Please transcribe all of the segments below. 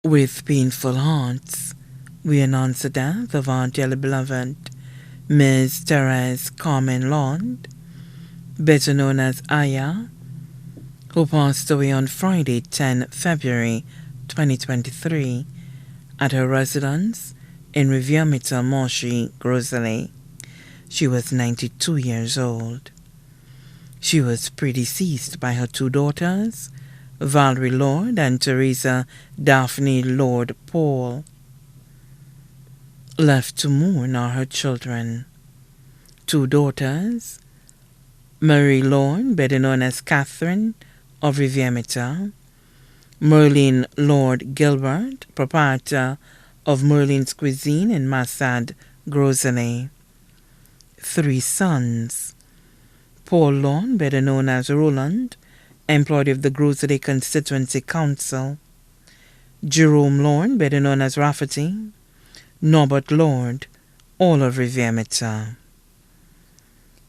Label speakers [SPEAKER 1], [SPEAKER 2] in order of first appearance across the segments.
[SPEAKER 1] With painful hearts, we announce the death of our dearly beloved Ms. Therese Carmen Lorde, better known as Aya, who passed away on Friday, 10 February 2023, at her residence in Riviera Moshi, Grosley. She was 92 years old. She was predeceased by her two daughters, Valerie Lorde and Teresa Daphne Lorde Paul. Left to mourn are her children, two daughters, Marie Lorde, better known as Catherine of Riviera, Merlin Lord Gilbert, proprietor of Merlin's Cuisine in Massad, Grosley. Three sons, Paul Lorde, better known as Roland, employed of the Grosley Constituency Council, Jerome Lorde, better known as Rafferty, Norbert Lorde, all of Riviera.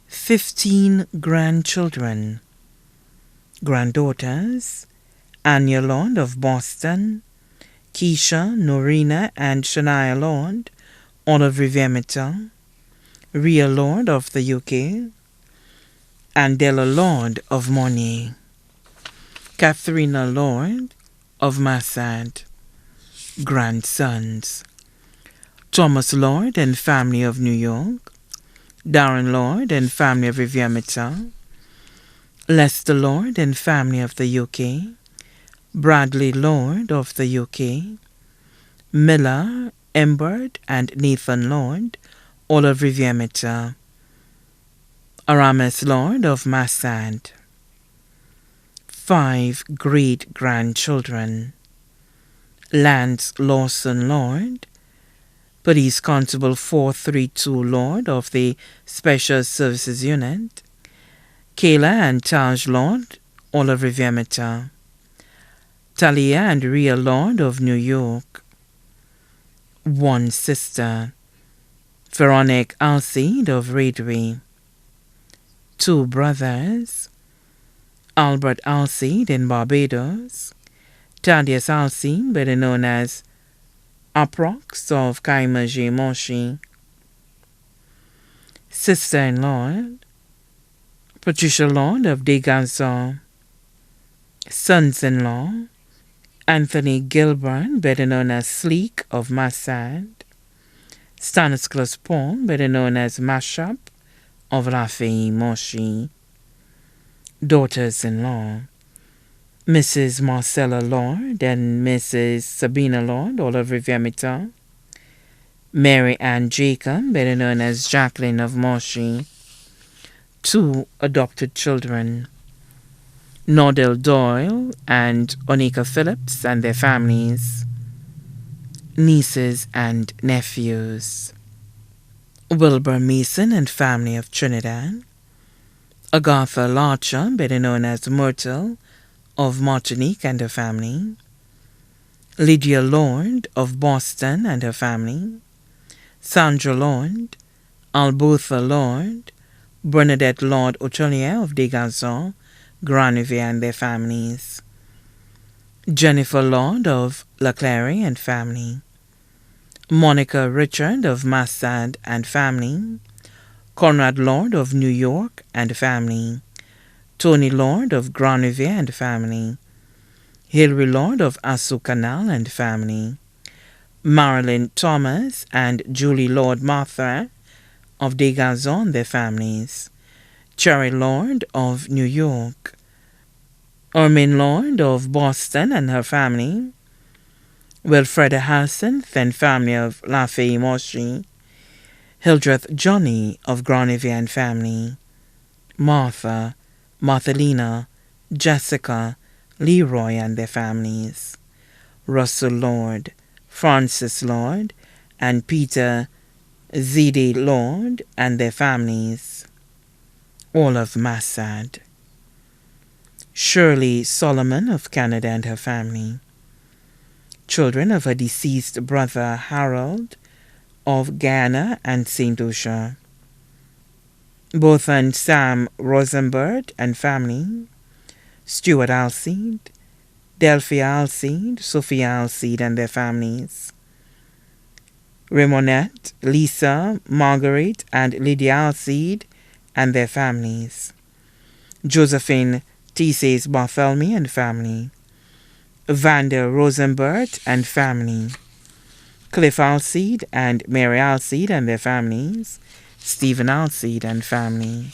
[SPEAKER 1] 15 grandchildren, granddaughters, Anya Lorde of Boston, Keisha, Norina, and Shania Lorde, all of Riviera, Rhea Lorde of the UK, and Della Lorde of Mornay, Katharina Lorde of Massad. Grandsons, Thomas Lorde and family of New York, Darren Lorde and family of Riviera, Lester Lorde and family of the UK, Bradley Lorde of the UK, Miller, Embert, and Nathan Lorde, all of Riviera, Aramis Lorde of Massad. 5 great-grandchildren, Lance Lawson Lorde, Police Constable 432 Lorde of the Special Services Unit, Kayla and Taj Lorde, all of Riviera, Talia and Rhea Lorde of New York. 1 sister, Veronique Alcide of Redway. 2 brothers, Albert Alcide in Barbados, Thaddeus Alcide, better known as Aprox of Kaimaji Moshi. Sister-in-law, Patricia Lorde of Degazon. Sons-in-law, Anthony Gilburn, better known as Sleek of Massad, Stanislas Paul, better known as Mashup of Rafei Moshi. Daughters-in-law, Mrs. Marcella Lorde and Mrs. Sabina Lorde, all of Riviera, Mary Ann Jacob, better known as Jacqueline of Moshi. 2 adopted children, Nordell Doyle and Onika Phillips and their families. Nieces and nephews, Wilbur Mason and family of Trinidad, Agatha Larcher, better known as Myrtle of Martinique and her family, Lydia Lorde of Boston and her family, Sandra Lorde, Albertha Lorde, Bernadette Lorde Otelier of Degazon, Granivier and their families, Jennifer Lorde of La Clary and family, Monica Richard of Massad and family, Conrad Lorde of New York and family, Tony Lorde of Granivier and family, Hilary Lorde of Assu Canal and family, Marilyn Thomas and Julie Lorde Martha of Degazon and their families, Cherry Lorde of New York, Ermine Lorde of Boston and her family, Wilfreda Hyacinth and family of Lafay Moshi, Hildreth Johnny of Granivier and family, Martha, Marthelina, Jessica, Leroy and their families, Russell Lorde, Francis Lorde, and Peter Zede Lorde and their families, all of Massad. Shirley Solomon of Canada and her family, children of her deceased brother Harold of Guyana and St. Lucia, both and Sam Rosenberg and family, Stuart Alcide, Delphia Alcide, Sophia Alcide and their families. Ramonette, Lisa, Marguerite, and Lydia Alcide and their families. Josephine Theses Barthélemy and family. Vanda Rosenbert and family. Cliff Alcide and Mary Alcide and their families. Stephen Alcide and family.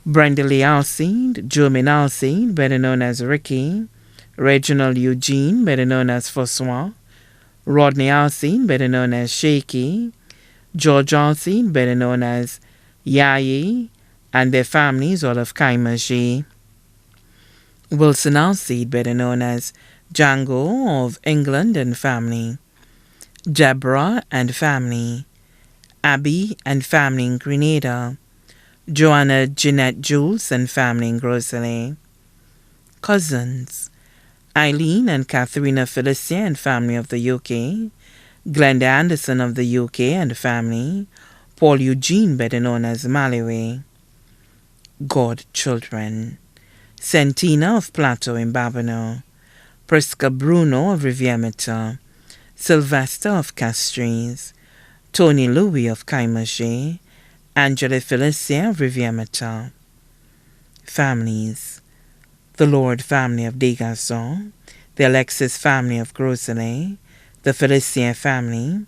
[SPEAKER 1] Brenda Lee Alcide, Jermaine Alcide, better known as Ricky. Reginald Eugene, better known as François. Rodney Alcide, better known as Shaky. George Alcide, better known as Yayi, and their families, all of Kaimaji. Wilson Alcide, better known as Django of England and family. Deborah and family. Abby and family in Grenada. Joanna Jeanette Jules and family in Grosley. Cousins. Eileen and Katharina Felicia and family of the UK. Glenda Anderson of the UK and family. Paul Eugene, better known as Mallory. Godchildren. Sentina of Plateau in Babonneau. Prisca Bruno of Rivière-Meta. Sylvester of Castries. Tony Louis of Kaimaji. Angela Felicia of Rivière-Meta. Families. The Lord family of Desgarçons. The Alexis family of Grosley. The Felicien family.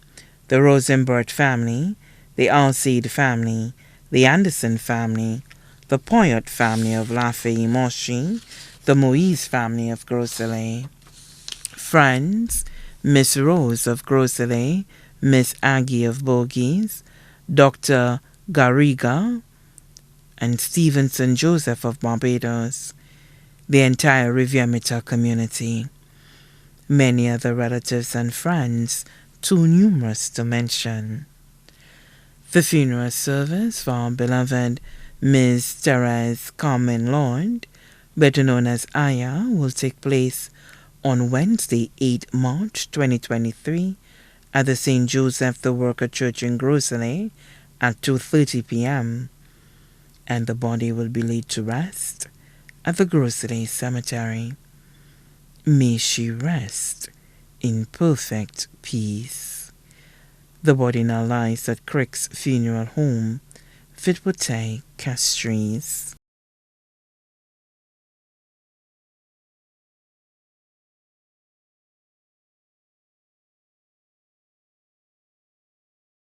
[SPEAKER 1] The Rosenbert family. The Alcide family. The Anderson family. The Poyot family of Lafayette-Monchy. The Moïse family of Grosley. Friends. Miss Rose of Grosley. Miss Aggie of Bogies. Dr. Garriga and Stevenson Joseph of Barbados, the entire Rivière-Meta community, many other relatives and friends, too numerous to mention. The funeral service for our beloved Ms. Therese Carmen Lorde, better known as Aya, will take place on Wednesday, 8 March 2023 at the St. Joseph the Worker Church in Grosley at 2:30 p.m., and the body will be laid to rest at the Grosley Cemetery. May she rest in perfect peace. The body now lies at Crick's Funeral Home, Fitwood, Castries.